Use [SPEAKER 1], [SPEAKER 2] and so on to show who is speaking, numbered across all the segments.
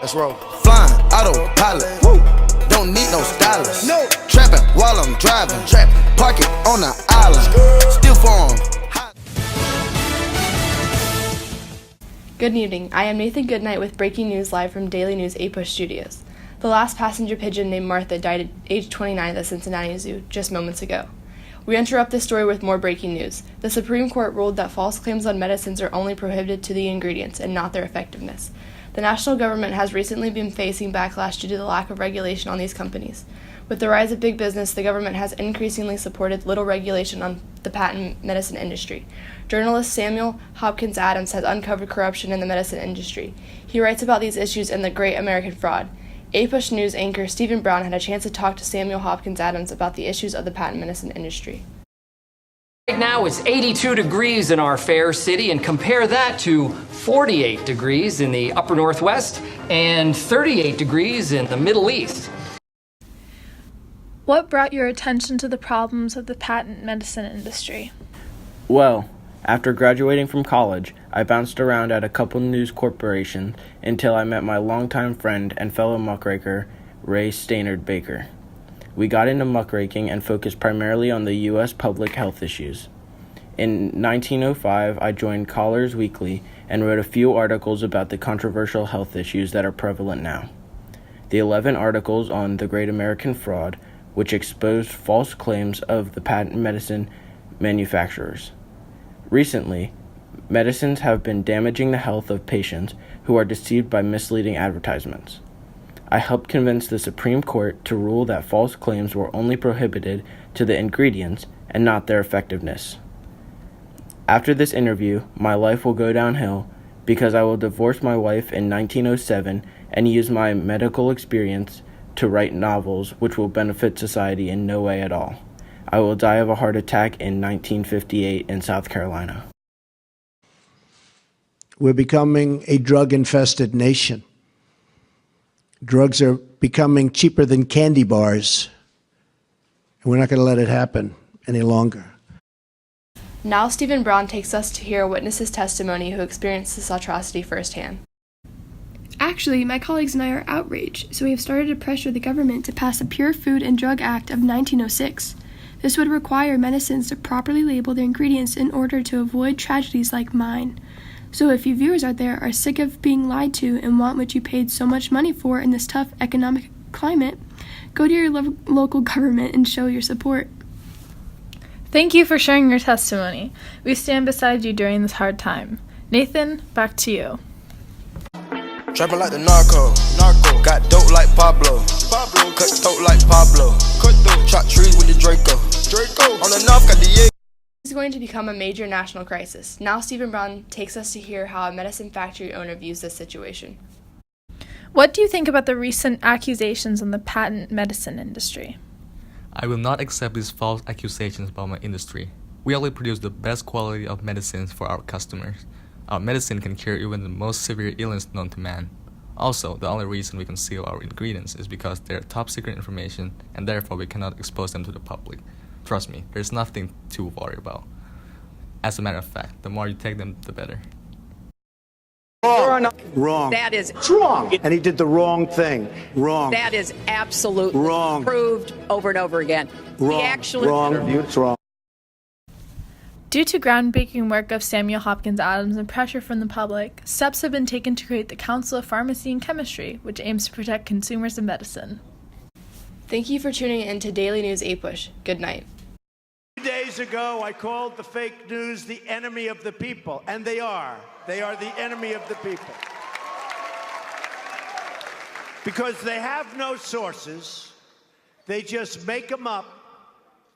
[SPEAKER 1] Let's roll. Flying, autopilot. Woo. Don't need no stylist. No. Trapping while I'm driving. Park it on the island. Still form.
[SPEAKER 2] Good evening. I am Nathan Goodnight with breaking news live from Daily News 8 Studios. The last passenger pigeon named Martha died at age 29 at the Cincinnati Zoo just moments ago. We interrupt this story with more breaking news. The Supreme Court ruled that false claims on medicines are only prohibited to the ingredients and not their effectiveness. The national government has recently been facing backlash due to the lack of regulation on these companies. With the rise of big business, the government has increasingly supported little regulation on the patent medicine industry. Journalist Samuel Hopkins Adams has uncovered corruption in the medicine industry. He writes about these issues in The Great American Fraud. APUSH News anchor Stephen Brown had a chance to talk to Samuel Hopkins Adams about the issues of the patent medicine industry.
[SPEAKER 3] Right now it's 82 degrees in our fair city, and compare that to 48 degrees in the upper northwest and 38 degrees in the Middle East.
[SPEAKER 4] What brought your attention to the problems of the patent medicine industry?
[SPEAKER 5] Well, after graduating from college, I bounced around at a couple news corporations until I met my longtime friend and fellow Muck Raker, Ray Stainard Baker. We got into muckraking and focused primarily on the U.S. public health issues. In 1905, I joined Callers Weekly and wrote a few articles about the controversial health issues that are prevalent now. The 11 articles on The Great American Fraud, which exposed false claims of the patent medicine manufacturers. Recently, medicines have been damaging the health of patients who are deceived by misleading advertisements. I helped convince the Supreme Court to rule that false claims were only prohibited to the ingredients and not their effectiveness. After this interview, my life will go downhill because I will divorce my wife in 1907 and use my medical experience to write novels which will benefit society in no way at all. I will die of a heart attack in 1958 in South Carolina.
[SPEAKER 6] We're becoming a drug-infested nation. Drugs are becoming cheaper than candy bars, and we're not going to let it happen any longer.
[SPEAKER 2] Now Stephen Brown takes us to hear a witness's testimony who experienced this atrocity firsthand.
[SPEAKER 7] Actually, my colleagues and I are outraged, so we have started to pressure the government to pass the Pure Food and Drug Act of 1906. This would require medicines to properly label their ingredients in order to avoid tragedies like mine. So if you viewers out there are sick of being lied to and want what you paid so much money for in this tough economic climate, go to your local government and show your support.
[SPEAKER 4] Thank you for sharing your testimony. We stand beside you during this hard time. Nathan, back to you.
[SPEAKER 1] Trapping like the narco. Got dope like Pablo. Cut throat like Pablo. Chop trees with the Draco. On the north got the Diego.
[SPEAKER 2] This is going to become a major national crisis. Now Stephen Brown takes us to hear how a medicine factory owner views this situation.
[SPEAKER 4] What do you think about the recent accusations on the patent medicine industry?
[SPEAKER 8] I will not accept these false accusations about my industry. We only produce the best quality of medicines for our customers. Our medicine can cure even the most severe illness known to man. Also, the only reason we conceal our ingredients is because they're top secret information and therefore we cannot expose them to the public. Trust me, there's nothing to worry about. As a matter of fact, the more you take them, the better.
[SPEAKER 9] Wrong.
[SPEAKER 10] That is
[SPEAKER 9] wrong. And he did the wrong thing. Wrong.
[SPEAKER 10] That is absolutely
[SPEAKER 9] wrong.
[SPEAKER 10] Proved over and over again.
[SPEAKER 9] Wrong. Wrong. It's wrong.
[SPEAKER 4] Due to groundbreaking work of Samuel Hopkins Adams and pressure from the public, steps have been taken to create the Council of Pharmacy and Chemistry, which aims to protect consumers of medicine.
[SPEAKER 2] Thank you for tuning in to Daily News 8 Good night.
[SPEAKER 9] 2 days ago, I called the fake news the enemy of the people, and they are. They are the enemy of the people. Because they have no sources, they just make them up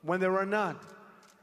[SPEAKER 9] when there are none.